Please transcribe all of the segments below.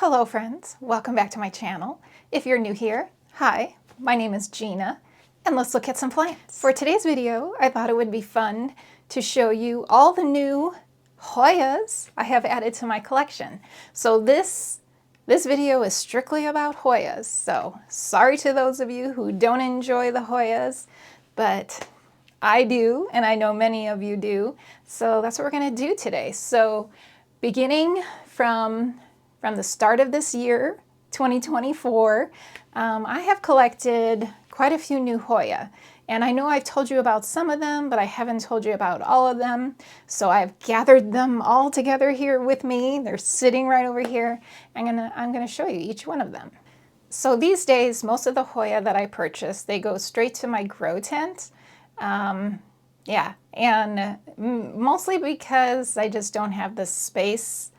Hello friends, welcome back to my channel. If you're new here, hi, my name is Gina, and let's look at some plants. For today's video, I thought it would be fun to show you all the new Hoyas I have added to my collection. So this video is strictly about Hoyas, so sorry to those of you who don't enjoy the Hoyas, but I do, and I know many of you do, so that's what we're going to do today. So beginning from the start of this year, 2024, I have collected quite a few new Hoya. And I know I've told you about some of them, but I haven't told you about all of them. So I've gathered them all together here with me. They're sitting right over here. I'm gonna show you each one of them. So these days, most of the Hoya that I purchase, they go straight to my grow tent. Yeah, and mostly because I just don't have the space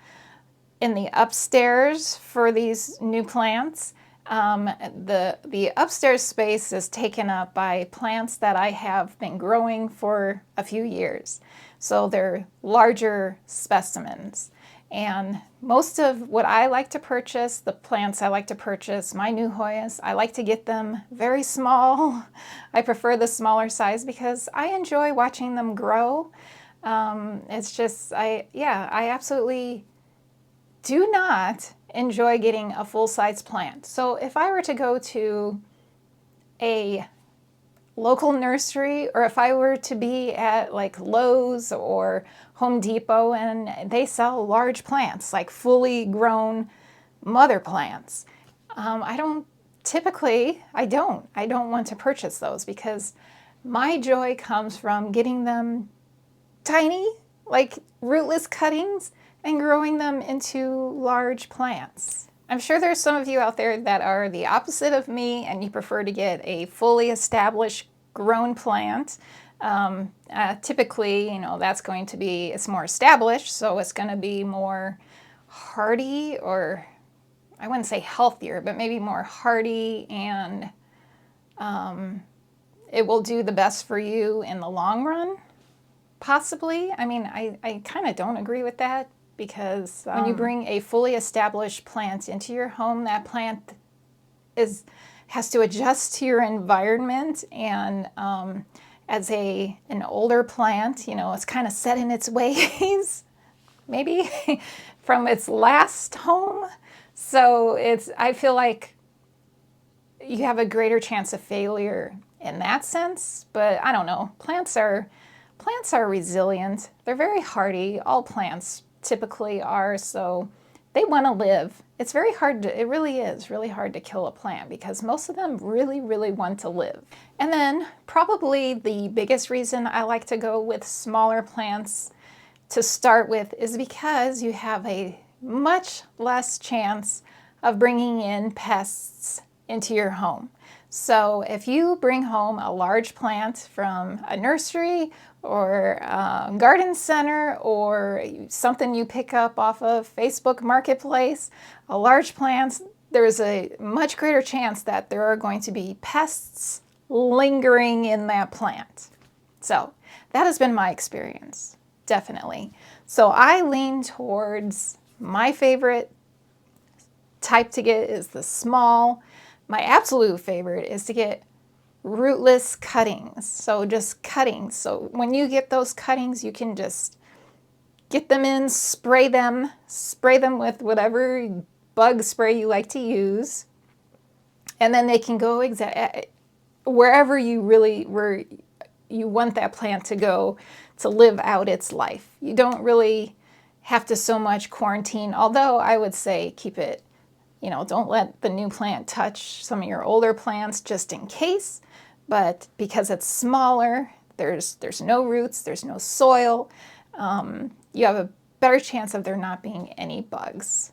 in the upstairs for these new plants. The upstairs space is taken up by plants that I have been growing for a few years. So they're larger specimens. And most of what I like to purchase, the plants I like to purchase, my new Hoyas, I like to get them very small. I prefer the smaller size because I enjoy watching them grow. It's just, I absolutely do not enjoy getting a full-size plant. So if I were to go to a local nursery, or if I were to be at like Lowe's or Home Depot and they sell large plants, like fully grown mother plants, I don't want to purchase those because my joy comes from getting them tiny, like rootless cuttings, and growing them into large plants. I'm sure there's some of you out there that are the opposite of me and you prefer to get a fully established grown plant. Typically, that's going to be, it's more established, so it's going to be more hardy, or I wouldn't say healthier, but maybe more hardy, and it will do the best for you in the long run, possibly. I mean, I kind of don't agree with that. Because when you bring a fully established plant into your home, that plant has to adjust to your environment, and as an older plant, it's kind of set in its ways, maybe from its last home. So I feel like you have a greater chance of failure in that sense. But I don't know. Plants are resilient. They're very hardy. All plants typically are, so they want to live. It's very hard it really is really hard to kill a plant because most of them really, really want to live. And then probably the biggest reason I like to go with smaller plants to start with is because you have a much less chance of bringing in pests into your home. So if you bring home a large plant from a nursery or a garden center or something you pick up off of Facebook Marketplace, a large plant, there's a much greater chance that there are going to be pests lingering in that plant. So that has been my experience, definitely. So I lean towards my favorite type to get is the small. My absolute favorite is to get rootless cuttings. So just cuttings. So when you get those cuttings, you can just get them in, spray them with whatever bug spray you like to use. And then they can go wherever where you want that plant to go to live out its life. You don't really have to so much quarantine, although I would say keep it, don't let the new plant touch some of your older plants just in case. But because it's smaller, there's no roots, there's no soil, you have a better chance of there not being any bugs.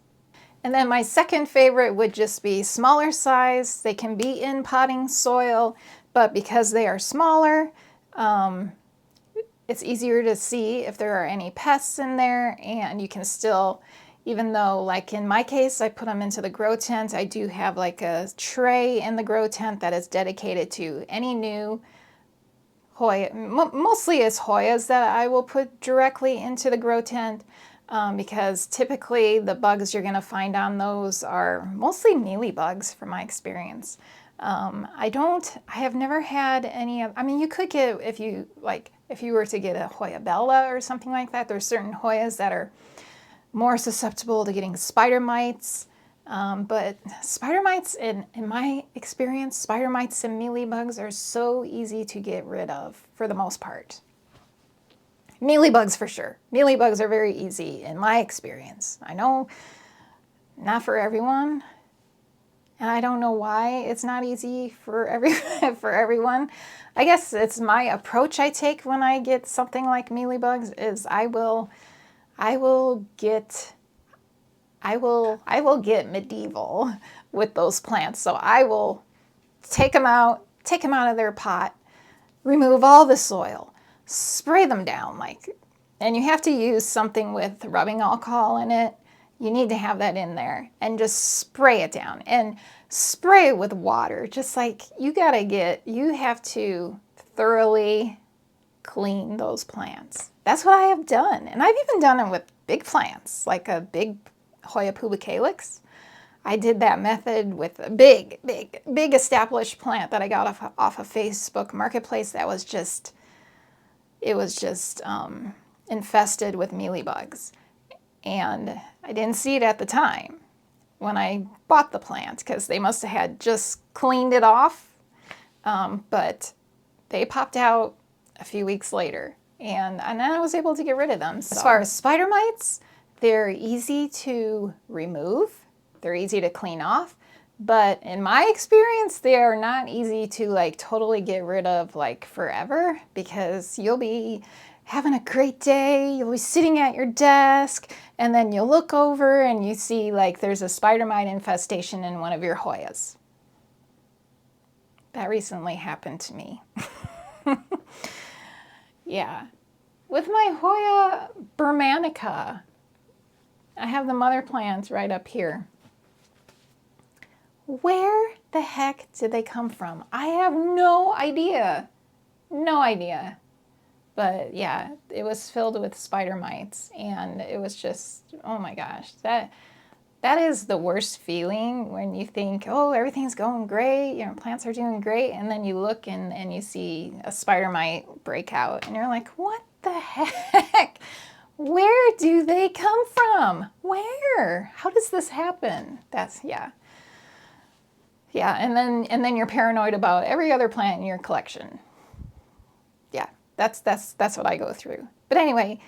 And then my second favorite would just be smaller size. They can be in potting soil, but because they are smaller, it's easier to see if there are any pests in there, and you can still, even though, like in my case, I put them into the grow tent, I do have like a tray in the grow tent that is dedicated to any new Hoya. Mostly it's Hoyas that I will put directly into the grow tent. because typically the bugs you're going to find on those are mostly mealybugs from my experience. I have never had any of, I mean, you could get, if you were to get a Hoya Bella or something like that, there's certain Hoyas that are more susceptible to getting spider mites. But spider mites, in my experience, spider mites and mealybugs are so easy to get rid of for the most part. Mealybugs for sure. Mealybugs are very easy in my experience. I know not for everyone, and I don't know why it's not easy for everyone. I guess it's my approach I take when I get something like mealybugs is I will get medieval with those plants. So I will take them out of their pot, remove all the soil, spray them down, and you have to use something with rubbing alcohol in it. You need to have that in there and just spray it down and spray it with water. Just like you have to thoroughly clean those plants. That's what I have done. And I've even done it with big plants, like a big Hoya pubicalyx. I did that method with a big established plant that I got off of Facebook Marketplace that was just infested with mealybugs. And I didn't see it at the time when I bought the plant because they must have had just cleaned it off. But they popped out a few weeks later, and then I was able to get rid of them. So. As far as spider mites, they're easy to remove. They're easy to clean off. But in my experience, they are not easy to totally get rid of forever, because you'll be having a great day, you'll be sitting at your desk, and then you'll look over and you see there's a spider mite infestation in one of your Hoyas. That recently happened to me. Yeah. With my Hoya Burmanica, I have the mother plants right up here. Where the heck did they come from? I have no idea. No idea. But yeah, it was filled with spider mites, and it was just, oh my gosh, that is the worst feeling when you think, oh, everything's going great, plants are doing great, and then you look and you see a spider mite break out, and you're like, what the heck? Where do they come from? Where? How does this happen? Yeah, and then you're paranoid about every other plant in your collection. Yeah, that's what I go through. But anyway,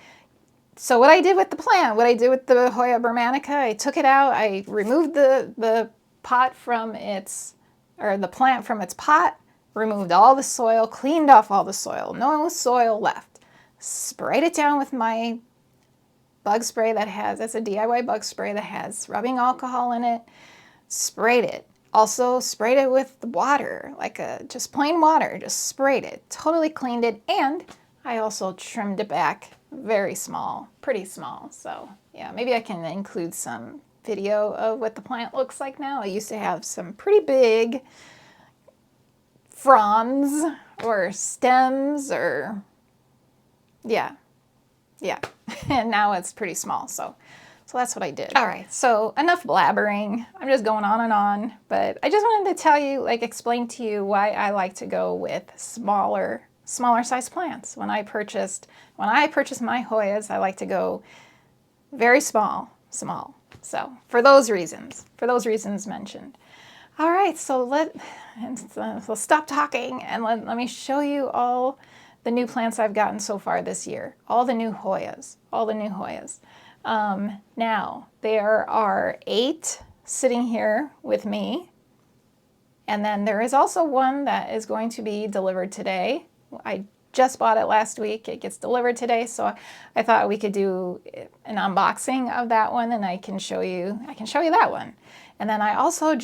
so what I did with the plant, what I did with the Hoya Burmanica, I took it out, I removed the plant from its pot, removed all the soil, cleaned off all the soil, no soil left. Sprayed it down with my bug spray that's a DIY bug spray that has rubbing alcohol in it. Sprayed it. Also sprayed it with water, just plain water, just sprayed it, totally cleaned it, and I also trimmed it back very small, pretty small. So yeah, maybe I can include some video of what the plant looks like now. I used to have some pretty big fronds or stems yeah. And now it's pretty small, so that's what I did. All right, so enough blabbering. I'm just going on and on, but I just wanted to tell you, explain to you why I like to go with smaller size plants. When I purchase my Hoyas, I like to go very small. So for those reasons mentioned. All right, so let's stop talking and let me show you all the new plants I've gotten so far this year. All the new Hoyas. Now, there are 8 sitting here with me, and then there is also one that is going to be delivered today. I just bought it last week. It gets delivered today, so I thought we could do an unboxing of that one, and I can show you that one. And then I also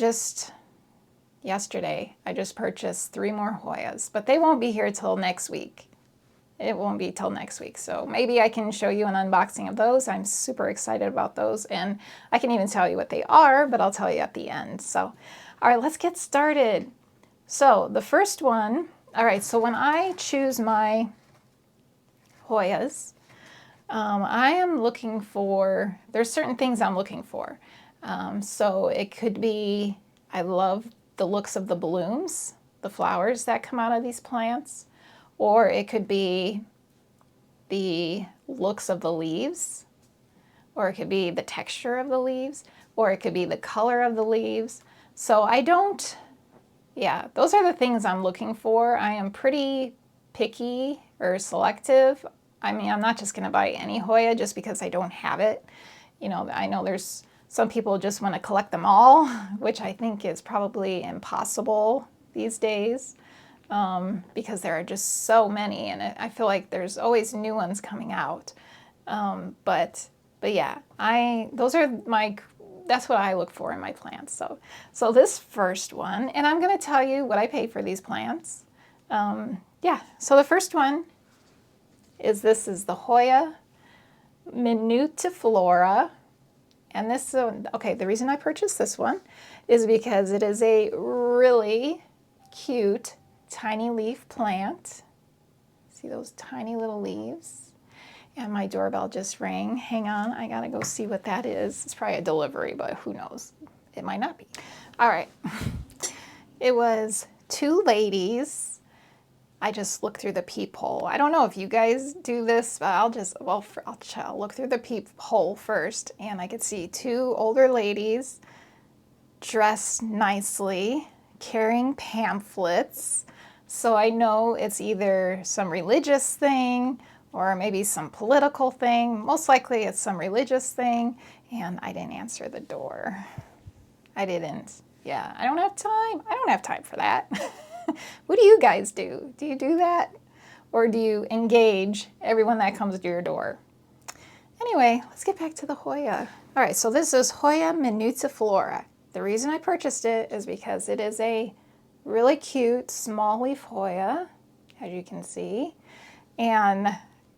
yesterday, I just purchased 3 more Hoyas, but they won't be here till next week. It won't be till next week, so maybe I can show you an unboxing of those. I'm super excited about those, and I can even tell you what they are, but I'll tell you at the end. So, all right, let's get started. So the first one, all right, so when I choose my Hoyas, I am looking for, there's certain things I'm looking for. So it could be, I love the looks of the blooms, the flowers that come out of these plants, or it could be the looks of the leaves, or it could be the texture of the leaves, or it could be the color of the leaves. So yeah, those are the things I'm looking for. I am pretty picky or selective. I mean, I'm not just going to buy any Hoya just because I don't have it. You know, I know there's some people just want to collect them all, which I think is probably impossible these days, because there are just so many, and I feel like there's always new ones coming out. But yeah, that's what I look for in my plants. So this first one, and I'm going to tell you what I pay for these plants. Yeah, so the first one is the Hoya Minutiflora. And this, okay, the reason I purchased this one is because it is a really cute tiny leaf plant. See those tiny little leaves? And my doorbell just rang. Hang on, I gotta go see what that is. It's probably a delivery, but who knows? It might not be. All right. It was two ladies. I just looked through the peephole. I don't know if you guys do this, but I'll look through the peephole first, and I could see two older ladies dressed nicely, carrying pamphlets. So I know it's either some religious thing or maybe some political thing. Most likely it's some religious thing, and I didn't answer the door. I didn't. Yeah, I don't have time. I don't have time for that. What do you guys do? Do you do that? Or do you engage everyone that comes to your door? Anyway, let's get back to the Hoya. All right, so this is Hoya Minutiflora. The reason I purchased it is because it is a really cute small leaf Hoya, as you can see. And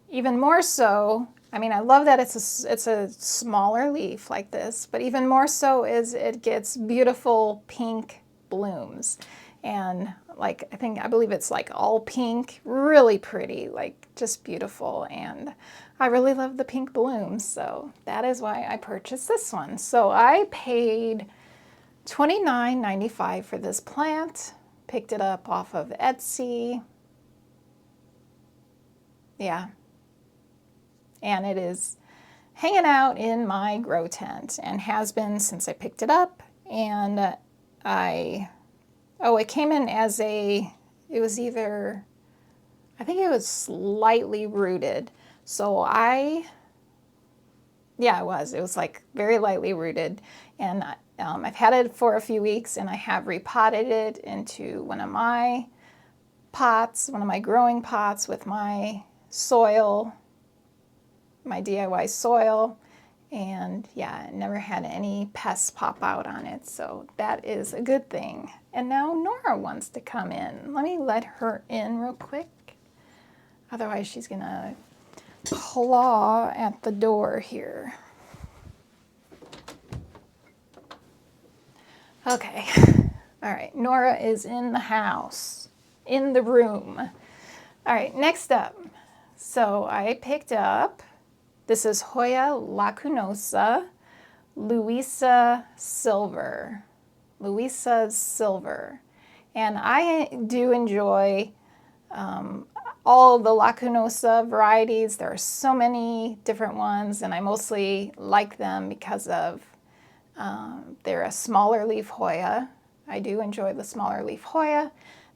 even more so, I mean, I love that it's a smaller leaf like this, but even more so is it gets beautiful pink blooms. And like, I believe it's like all pink, really pretty, like just beautiful. And I really love the pink blooms. So that is why I purchased this one. So I paid $29.95 for this plant, picked it up off of Etsy. Yeah. And it is hanging out in my grow tent and has been since I picked it up. And it came in as it was either, I think it was slightly rooted. So yeah, it was like very lightly rooted. And I've had it for a few weeks, and I have repotted it into one of my growing pots with my soil, my DIY soil. And yeah, it never had any pests pop out on it, so that is a good thing. And now Nora wants to come in. Let me let her in real quick. Otherwise she's gonna claw at the door here. Okay, all right, Nora is in the house, in the room. All right, next up, so I picked up, this is Hoya lacunosa, Louisa Silver. Louisa's Silver. And I do enjoy all the lacunosa varieties. There are so many different ones, and I mostly like them because of they're a smaller leaf Hoya. I do enjoy the smaller leaf Hoya.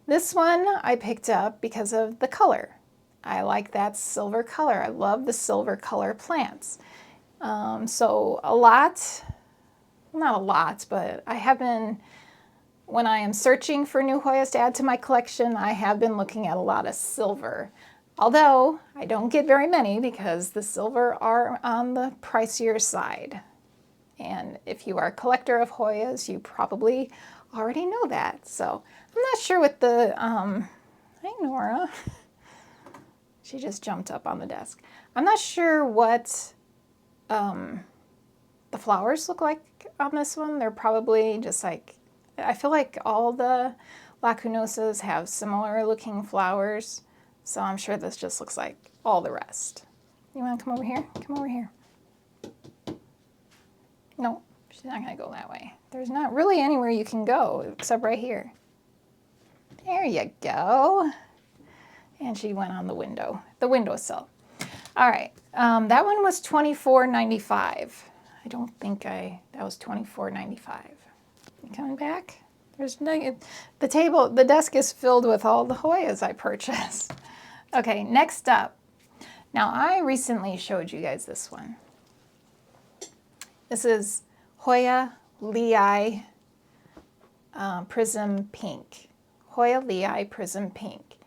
This one I picked up because of the color. I like that silver color. I love the silver color plants. So not a lot, but I have been, when I am searching for new Hoyas to add to my collection, I have been looking at a lot of silver. Although I don't get very many because the silver are on the pricier side. And if you are a collector of Hoyas, you probably already know that. So I'm not sure what the, hi Nora. She just jumped up on the desk. I'm not sure what the flowers look like on this one. They're probably just like, I feel like all the lacunosas have similar looking flowers. So I'm sure this just looks like all the rest. You want to come over here? Come over here. No, she's not going to go that way. There's not really anywhere you can go except right here. There you go. And she went on the windowsill. All right, that one was $24.95. I don't think that was $24.95. You coming back? There's no, the desk is filled with all the Hoyas I purchased. Okay, next up. Now, I recently showed you guys this one. This is Hoya I've Prism Pink. Hoya I've Prism Pink.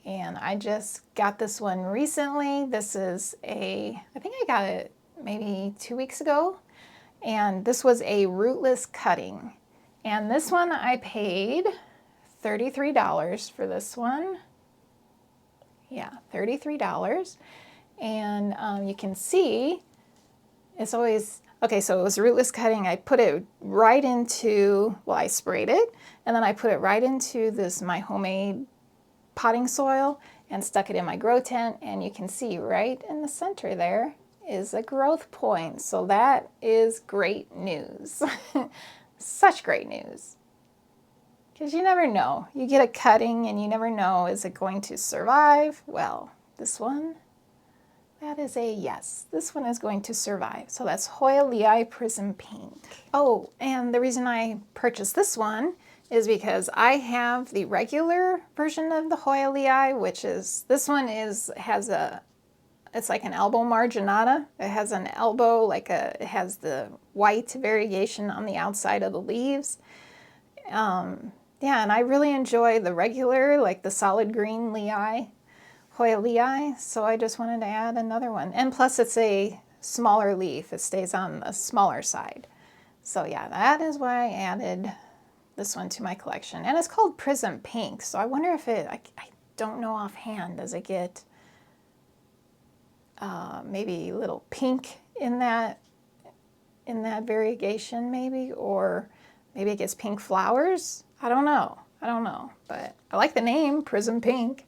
And I just got this one recently. This is I think I got it maybe 2 weeks ago. And this was a rootless cutting. And this one I paid $33 for this one. Yeah, $33. And you can see it's always, okay, so it was rootless cutting. I put it right into, well, I sprayed it, and then I put it right into my homemade potting soil and stuck it in my grow tent. And you can see right in the center there is a growth point. So that is great news. Such great news. Because you never know. You get a cutting and you never know, is it going to survive? Well, this one, that is a yes. This one is going to survive. So that's Hoya I've Prism Pink. Oh, and the reason I purchased this one is because I have the regular version of the Hoya I've, which is, this one it's like an elbow marginata. It has an elbow, it has the white variegation on the outside of the leaves. Yeah, and I really enjoy the regular, like the solid green Hoya I've, so I just wanted to add another one. And plus it's a smaller leaf. It stays on the smaller side. So yeah, that is why I added this one to my collection. And it's called Prism Pink, so I wonder if I don't know offhand, does it get maybe a little pink in that variegation maybe, or maybe it gets pink flowers. I don't know, but I like the name Prism Pink.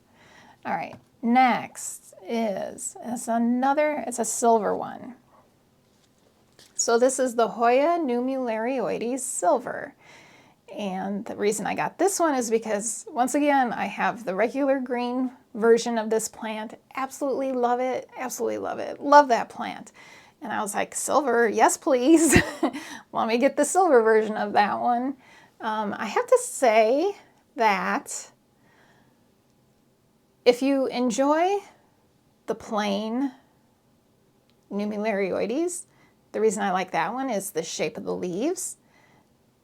All right, next it's a silver one. So this is the Hoya Nummulariioides Silver. And the reason I got this one is because, once again, I have the regular green version of this plant. Absolutely love it. Absolutely love it. Love that plant. And I was like, silver, yes, please. Let me get the silver version of that one. I have to say that if you enjoy the plain Nummulariioides, the reason I like that one is the shape of the leaves.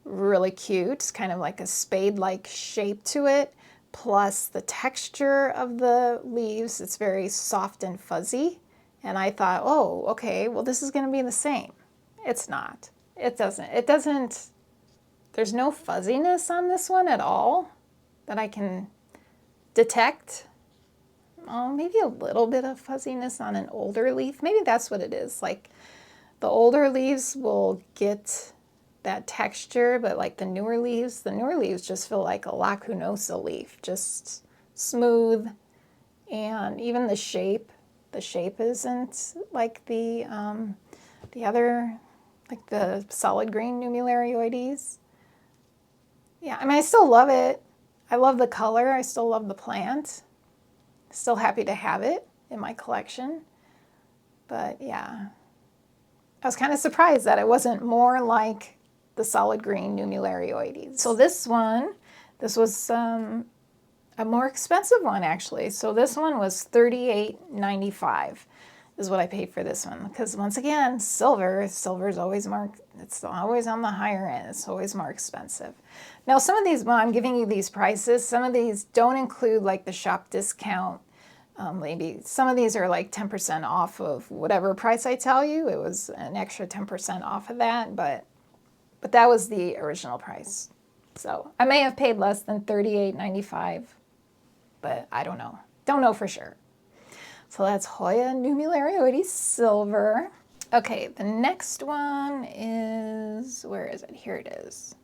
Really cute. It's kind of like a spade-like shape to it, plus the texture of the leaves. It's very soft and fuzzy. And I thought, oh, okay, well, this is going to be the same. It's not. It doesn't, there's no fuzziness on this one at all that I can detect. Oh, maybe a little bit of fuzziness on an older leaf. Maybe that's what it is. Like, the older leaves will get that texture, but like the newer leaves just feel like a lacunosa leaf, just smooth. And even the shape isn't like the other, like the solid green Nummulariioides. Yeah, I mean, I still love it. I love the color. I still love the plant. Still happy to have it in my collection. But yeah, I was kind of surprised that it wasn't more like the solid green Nummulariioides. So this was a more expensive one actually. So this one was $38.95 is what I paid for this one. Because once again, silver is always it's always on the higher end. It's always more expensive. Now some of these, when I'm giving you these prices, some of these don't include like the shop discount. Maybe some of these are like 10% off of whatever price I tell you. It was an extra 10% off of that, but that was the original price. So I may have paid less than $38.95, but I don't know. Don't know for sure. So that's Hoya Nummulariioides Silver. Okay, the next one is, where is it? Here it is.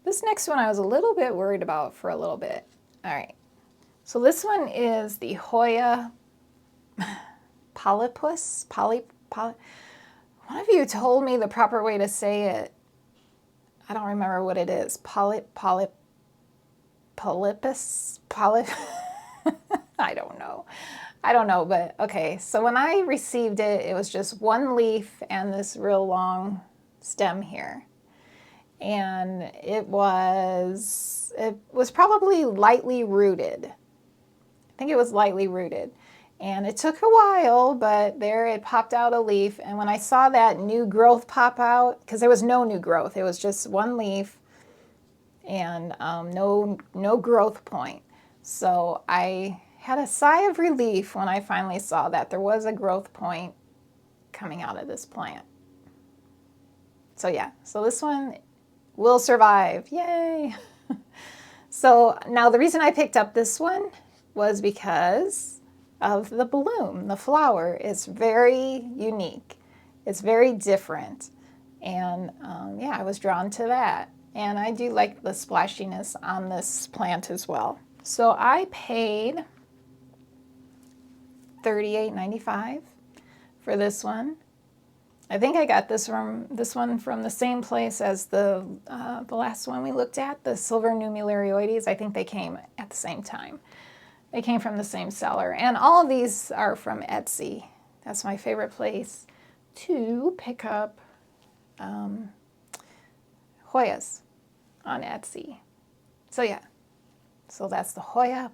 This next one I was a little bit worried about for a little bit. All right. So this one is the Hoya polypus, one of you told me the proper way to say it. I don't remember what it is. Polypus, I don't know, but okay. So when I received it, it was just one leaf and this real long stem here. And it was probably lightly rooted. I think it was lightly rooted. And it took a while, but there it popped out a leaf. And when I saw that new growth pop out, because there was no new growth, it was just one leaf and no growth point. So I had a sigh of relief when I finally saw that there was a growth point coming out of this plant. So yeah, so this one will survive. Yay! So now the reason I picked up this one was because of the bloom. The flower is very unique. It's very different. And yeah, I was drawn to that. And I do like the splashiness on this plant as well. So I paid $38.95 for this one. I think I got this one from the same place as the last one we looked at, the silver numerarioides. I think they came at the same time. They came from the same seller. And all of these are from Etsy. That's my favorite place to pick up Hoyas on Etsy. So yeah, so that's the Hoya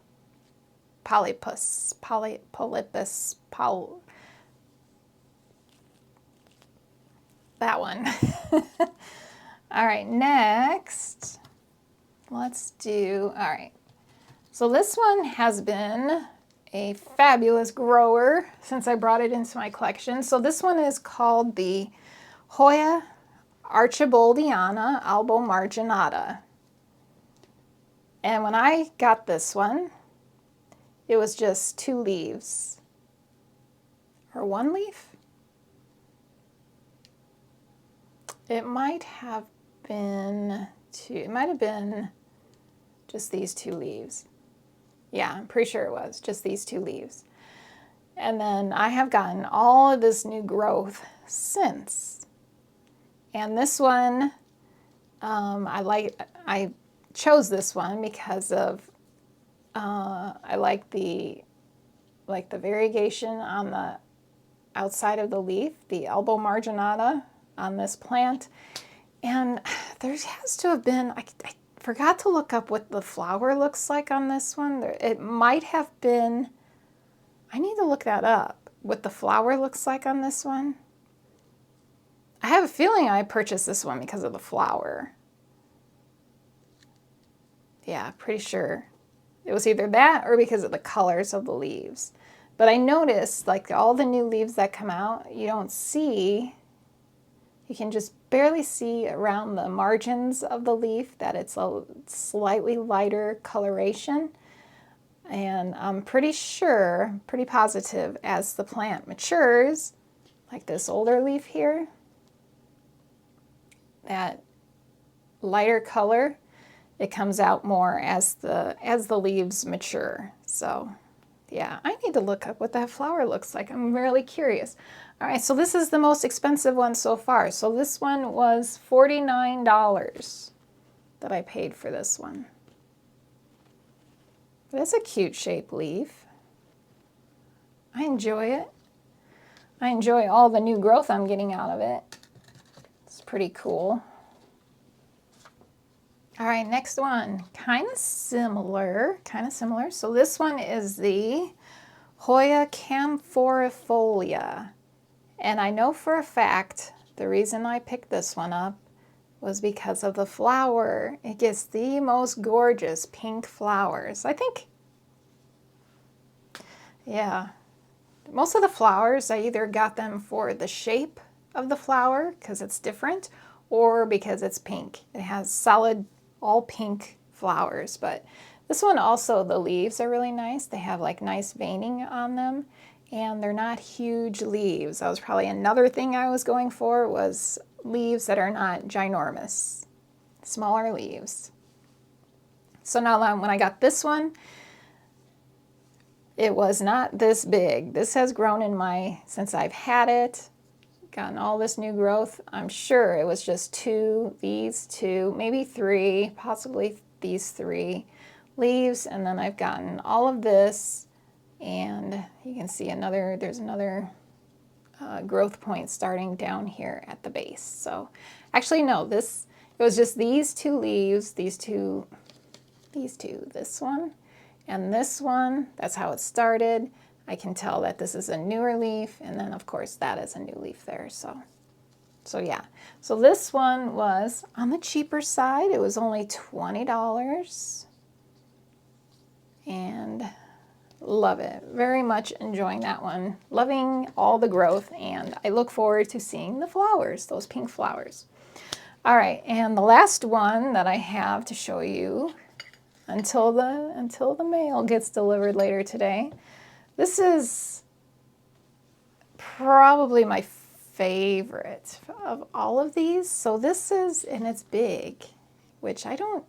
polypus, that one. All right, next, let's do, all right. So this one has been a fabulous grower since I brought it into my collection. So this one is called the Hoya Archibaldiana albomarginata. And when I got this one, it was just 2 leaves. Or 1 leaf? It might have been 2. It might have been just these 2 leaves. Yeah, I'm pretty sure it was just these 2 leaves. And then I have gotten all of this new growth since. And this one, I chose this one because of, I like the variegation on the outside of the leaf, the albomarginata on this plant. And there has to have been, I forgot to look up what the flower looks like on this one. It might have been, I need to look that up, what the flower looks like on this one. I have a feeling I purchased this one because of the flower. Yeah, pretty sure. It was either that or because of the colors of the leaves. But I noticed, like, all the new leaves that come out, you don't see, you can just barely see around the margins of the leaf that it's a slightly lighter coloration. And I'm pretty sure, pretty positive, as the plant matures, like this older leaf here, that lighter color, it comes out more as the leaves mature. So yeah, I need to look up what that flower looks like. I'm really curious. All right, so this is the most expensive one so far. So this one was $49 that I paid for this one. That's a cute shaped leaf. I enjoy it. I enjoy all the new growth I'm getting out of it. It's pretty cool. All right, next one, kind of similar. So this one is the Hoya camphorifolia. And I know for a fact the reason I picked this one up was because of the flower. It gets the most gorgeous pink flowers. I think, yeah, most of the flowers, I either got them for the shape of the flower, because it's different, or because it's pink. It has solid, all pink flowers. But this one also, the leaves are really nice. They have like nice veining on them, and they're not huge leaves. That was probably another thing I was going for, was leaves that are not ginormous, smaller leaves. So now when I got this one, it was not this big. This has grown since I've had it, gotten all this new growth. I'm sure it was just these two, maybe three, possibly these three leaves, and then I've gotten all of this, and you can see there's another growth point starting down here at the base. So actually no, it was just these two leaves, these two, this one and this one. That's how it started. I can tell that this is a newer leaf, and then of course that is a new leaf there. So yeah, so this one was on the cheaper side. It was only $20, and love it. Very much enjoying that one. Loving all the growth, and I look forward to seeing the flowers, those pink flowers. All right, and the last one that I have to show you until the mail gets delivered later today. This is probably my favorite of all of these. So this is, and it's big, which I don't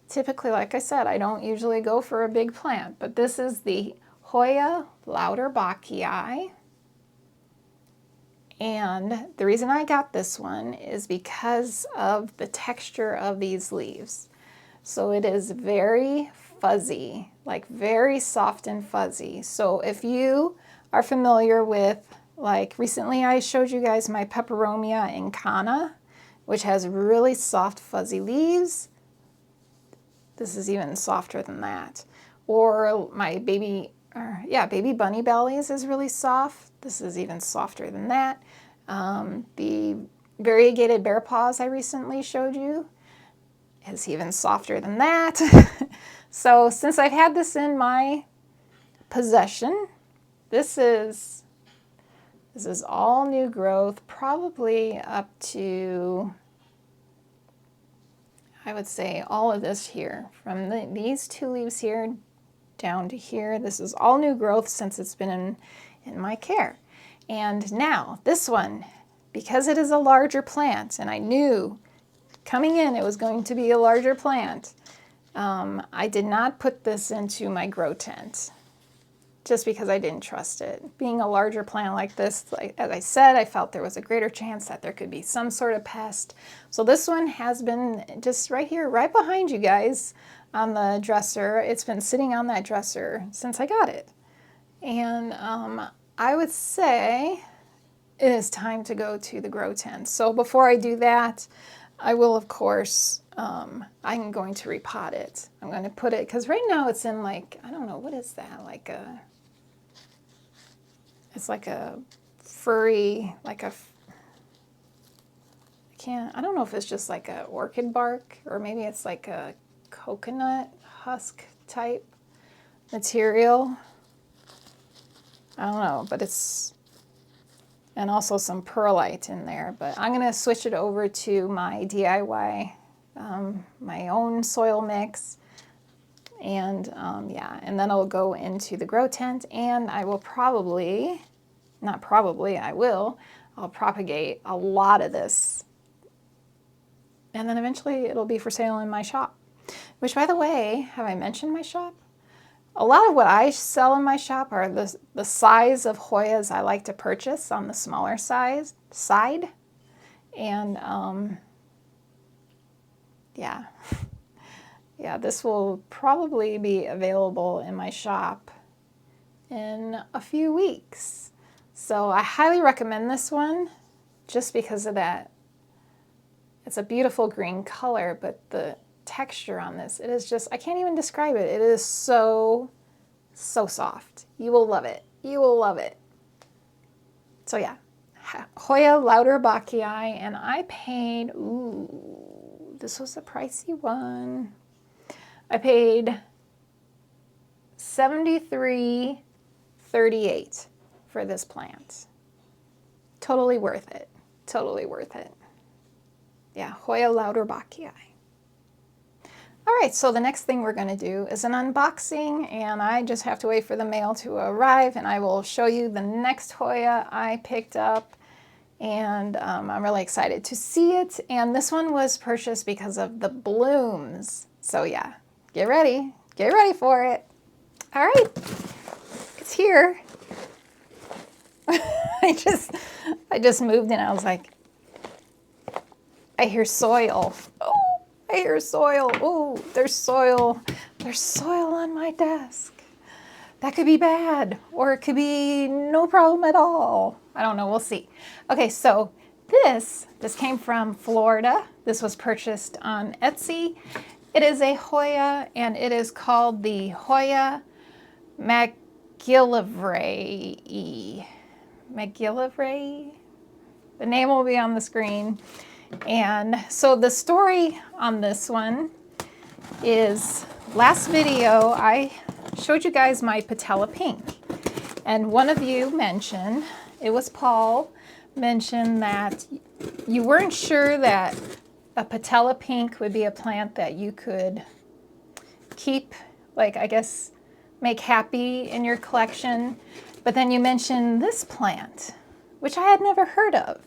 typically, like I said, I don't usually go for a big plant, but this is the Hoya Lauterbachii. And the reason I got this one is because of the texture of these leaves. So it is very fuzzy, like very soft and fuzzy. So if you are familiar with, like recently I showed you guys my Peperomia incana, which has really soft fuzzy leaves. This is even softer than that. Or my baby bunny bellies is really soft. This is even softer than that. The variegated bear paws I recently showed you is even softer than that. So since I've had this in my possession, this is all new growth, probably up to, I would say, all of this here, from these two leaves here down to here. This is all new growth since it's been in my care. And now this one, because it is a larger plant, and I knew coming in it was going to be a larger plant, I did not put this into my grow tent just because I didn't trust it. Being a larger plant like this, as I said, I felt there was a greater chance that there could be some sort of pest. So this one has been just right here, right behind you guys on the dresser. It's been sitting on that dresser since I got it. And I would say it is time to go to the grow tent. So before I do that, I will, of course, I'm going to repot it. I'm going to put it, because right now it's in like, I don't know, what is that? It's like a furry, I don't know if it's just like a orchid bark, or maybe it's like a coconut husk type material. I don't know, but it's, and also some perlite in there. But I'm going to switch it over to my DIY, my own soil mix. And yeah, and then I'll go into the grow tent, and I will probably, not probably, I'll propagate a lot of this. And then eventually it'll be for sale in my shop. Which, by the way, have I mentioned my shop? A lot of what I sell in my shop are the size of Hoyas I like to purchase on the smaller side. And yeah. Yeah, this will probably be available in my shop in a few weeks. So I highly recommend this one just because of that. It's a beautiful green color, but the texture on this, it is just, I can't even describe it. It is so, so soft. You will love it. You will love it. So yeah, Hoya Lauterbachii, and I paid, ooh, this was a pricey one. I paid $73.38 for this plant. Totally worth it. Totally worth it. Yeah, Hoya Lauterbachii. All right, so the next thing we're going to do is an unboxing, and I just have to wait for the mail to arrive, and I will show you the next Hoya I picked up, and I'm really excited to see it. And this one was purchased because of the blooms. So yeah, get ready for it. All right, It's here. I just moved and I was like, I hear soil. Oh, I hear soil. Oh, there's soil. There's soil on my desk. That could be bad, or it could be no problem at all. I don't know, we'll see. Okay, so this came from Florida. This was purchased on Etsy. It is a Hoya, and it is called the Hoya McGillivray. McGillivray? The name will be on the screen. And so the story on this one is, last video I showed you guys my patella pink. And one of you mentioned, it was Paul, mentioned that you weren't sure that a patella pink would be a plant that you could keep, like, I guess, make happy in your collection. But then you mentioned this plant, which I had never heard of.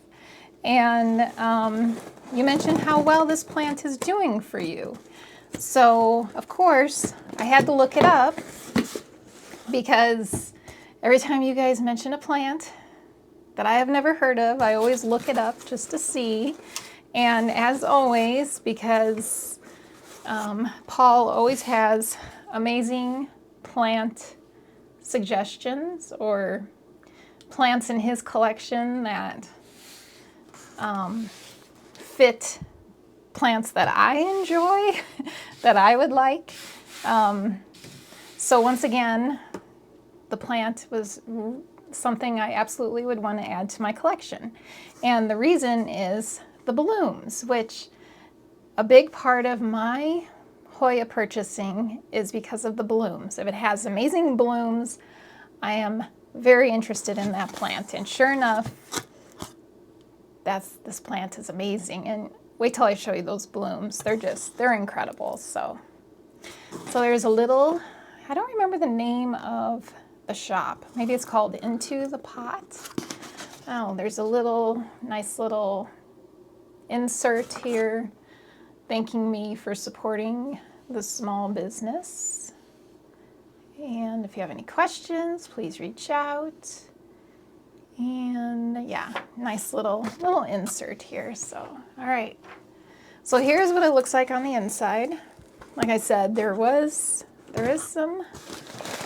And you mentioned how well this plant is doing for you. So, of course, I had to look it up, because every time you guys mention a plant that I have never heard of, I always look it up just to see. And as always, because Paul always has amazing plant suggestions or plants in his collection that fit plants that I enjoy, that I would like. So once again, the plant was something I absolutely would want to add to my collection. And the reason is the blooms, which a big part of my Hoya purchasing is because of the blooms. If it has amazing blooms, I am very interested in that plant. And sure enough, this plant is amazing. And wait till I show you those blooms. They're incredible. So there's a little, I don't remember the name of the shop. Maybe it's called Into the Pot. Oh, there's a nice little insert here thanking me for supporting the small business. And if you have any questions, please reach out. And yeah, nice little insert here. So, all right. So here's what it looks like on the inside. Like I said, there is some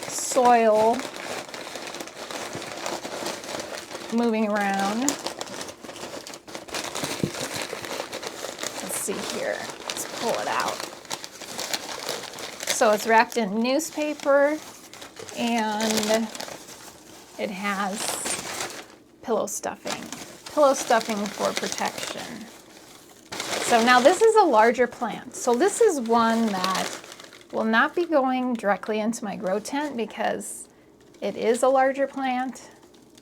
soil moving around. Let's see here. Let's pull it out. So it's wrapped in newspaper, and it has pillow stuffing for protection. So now this is a larger plant. So this is one that will not be going directly into my grow tent because it is a larger plant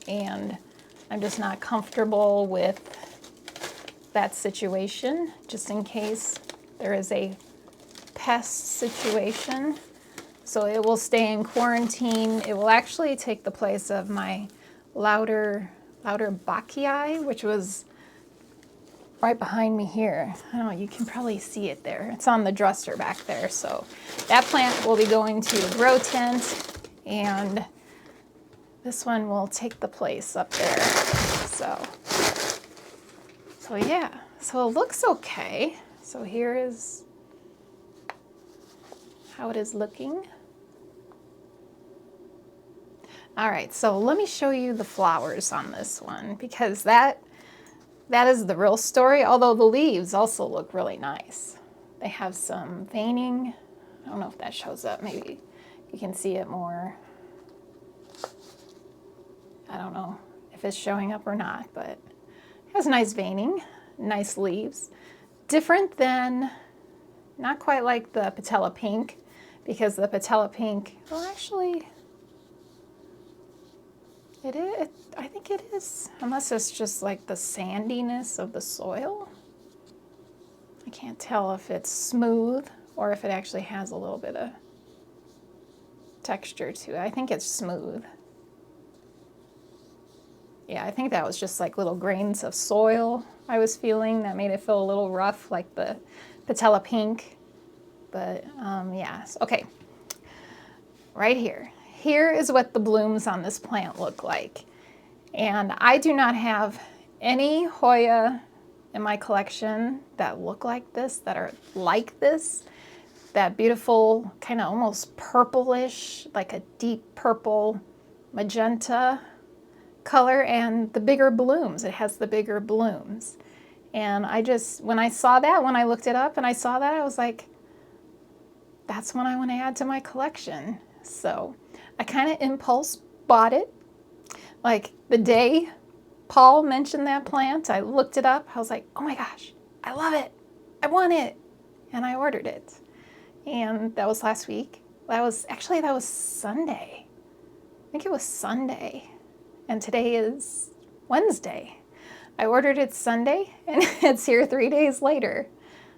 and I'm just not comfortable with that situation, just in case there is a pest situation. So it will stay in quarantine. It will actually take the place of my louder Bacchii, which was right behind me here. I don't know, you can probably see it there. It's on the dresser back there. So that plant will be going to a grow tent, and this one will take the place up there. So yeah, so it looks okay. So here is how it is looking. All right, so let me show you the flowers on this one, because that is the real story, although the leaves also look really nice. They have some veining. I don't know if that shows up. Maybe you can see it more. I don't know if it's showing up or not, but it has nice veining, nice leaves. Different than, not quite like the patella pink, because the patella pink, well, actually, it is, I think it is, unless it's just like the sandiness of the soil. I can't tell if it's smooth or if it actually has a little bit of texture to it. I think it's smooth. Yeah, I think that was just like little grains of soil I was feeling that made it feel a little rough, like the patella pink. But yeah, okay. Right here. here is what the blooms on this plant look like. And I do not have any Hoya in my collection that look like this, that are like this. That beautiful kind of almost purplish, like a deep purple magenta color, and the bigger blooms. It has the bigger blooms. And I just, when I saw that, when I looked it up and I saw that, I was like, that's one I want to add to my collection. So I kind of impulse bought it. Like the day Paul mentioned that plant, I looked it up. I was like, oh my gosh, I love it. I want it. And I ordered it. And that was last week. That was Sunday. I think it was Sunday. And today is Wednesday. I ordered it Sunday and it's here 3 days later.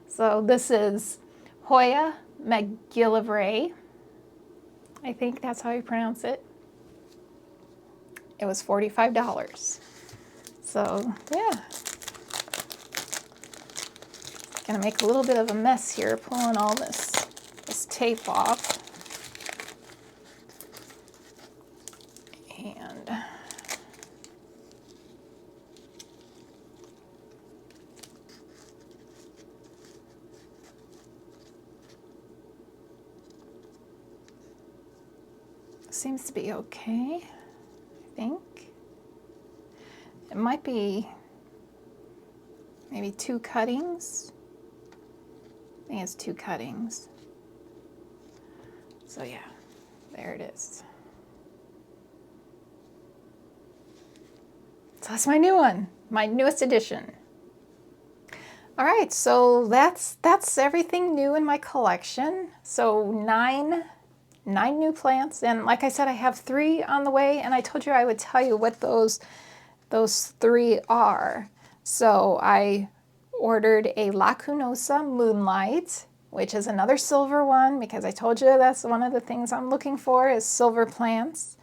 So this is Hoya McGillivray. I think that's how you pronounce it. It was $45. So yeah. Gonna make a little bit of a mess here, pulling all this tape off. And seems to be okay, I think. It might be maybe 2 cuttings. I think it's 2 cuttings. So yeah, there it is. So that's my new one, my newest addition. All right, so that's everything new in my collection. So nine new plants, and like I said, I have 3 on the way, and I told you I would tell you what those 3 are. So I ordered a Lacunosa Moonlight, which is another silver one, because I told you that's one of the things I'm looking for is silver plants.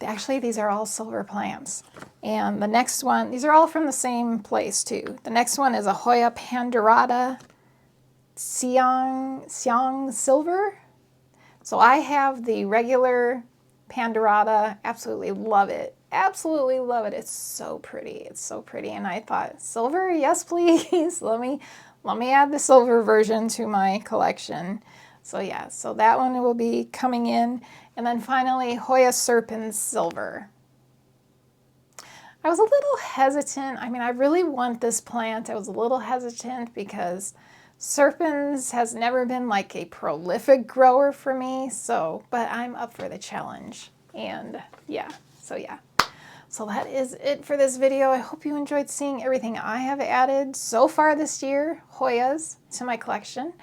Actually, these are all silver plants. And the next one, these are all from the same place too. The next one is a Hoya Pandurata Siang Silver. So I have the regular Pandurata, absolutely love it. Absolutely love it. It's so pretty. It's so pretty. And I thought, silver, yes please. Let me add the silver version to my collection. So yeah, so that one will be coming in. And then finally, Hoya Serpens Silver. I was a little hesitant. I mean, I really want this plant. I was a little hesitant because Serpens has never been like a prolific grower for me. So, but I'm up for the challenge. And yeah, so yeah. So that is it for this video. I hope you enjoyed seeing everything I have added so far this year, Hoyas, to my collection.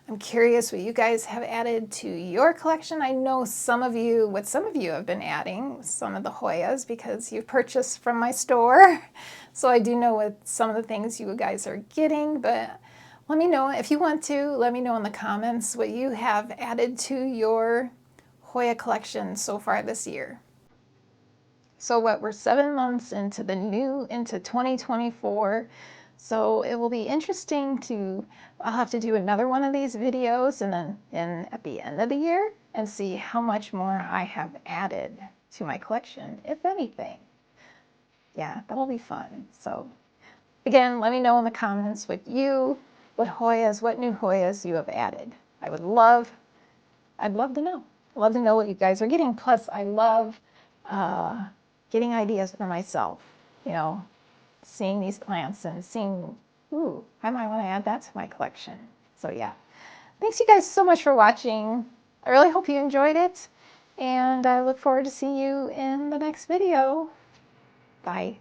I'm curious what you guys have added to your collection. I know what some of you have been adding, some of the Hoyas, because you've purchased from my store. So I do know what some of the things you guys are getting, but let me know if you want to. Let me know in the comments what you have added to your Hoya collection so far this year. So what, we're 7 months into 2024. So it will be interesting I'll have to do another one of these videos and then at the end of the year and see how much more I have added to my collection, if anything. Yeah, that'll be fun. So again, let me know in the comments what new Hoyas you have added. I'd love to know. I'd love to know what you guys are getting. Plus, I love getting ideas for myself, you know, seeing these plants and seeing, ooh, I might want to add that to my collection. So yeah, thanks you guys so much for watching. I really hope you enjoyed it, and I look forward to seeing you in the next video. Bye.